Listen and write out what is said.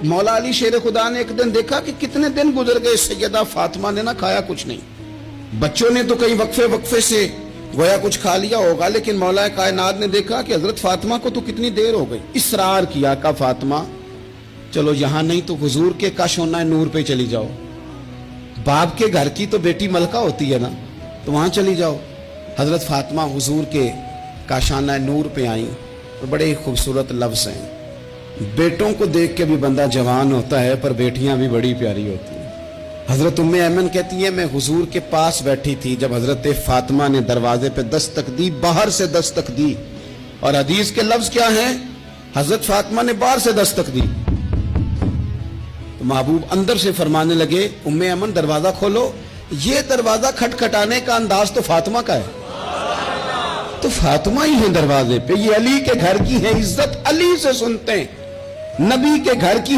مولا علی شیر خدا نے ایک دن دیکھا کہ کتنے دن گزر گئے سیدہ فاطمہ نے نہ کھایا کچھ نہیں. بچوں نے تو کئی وقفے سے گویا کچھ کھا لیا ہوگا، لیکن مولا کائنات نے دیکھا کہ حضرت فاطمہ کو تو کتنی دیر ہو گئی. اصرار کیا کہ فاطمہ چلو یہاں نہیں تو حضور کے کاشانہ نور پہ چلی جاؤ. باپ کے گھر کی تو بیٹی ملکہ ہوتی ہے نا، تو وہاں چلی جاؤ. حضرت فاطمہ حضور کے کاشانہ نور پہ آئیں. اور بڑے خوبصورت لفظ ہیں، بیٹوں کو دیکھ کے بھی بندہ جوان ہوتا ہے، پر بیٹیاں بھی بڑی پیاری ہوتی ہیں. حضرت ام ایمن کہتی ہے میں حضور کے پاس بیٹھی تھی جب حضرت فاطمہ نے دروازے پہ دستک دی، باہر سے دستک دی. اور حدیث کے لفظ کیا ہیں؟ حضرت فاطمہ نے باہر سے دستک دی تو محبوب اندر سے فرمانے لگے ام ایمن دروازہ کھولو. یہ دروازہ کھٹکھٹانے کا انداز تو فاطمہ کا ہے، تو فاطمہ ہی ہیں دروازے پہ. یہ علی کے گھر کی ہے، عزت علی سے سنتے ہیں. نبی کے گھر کی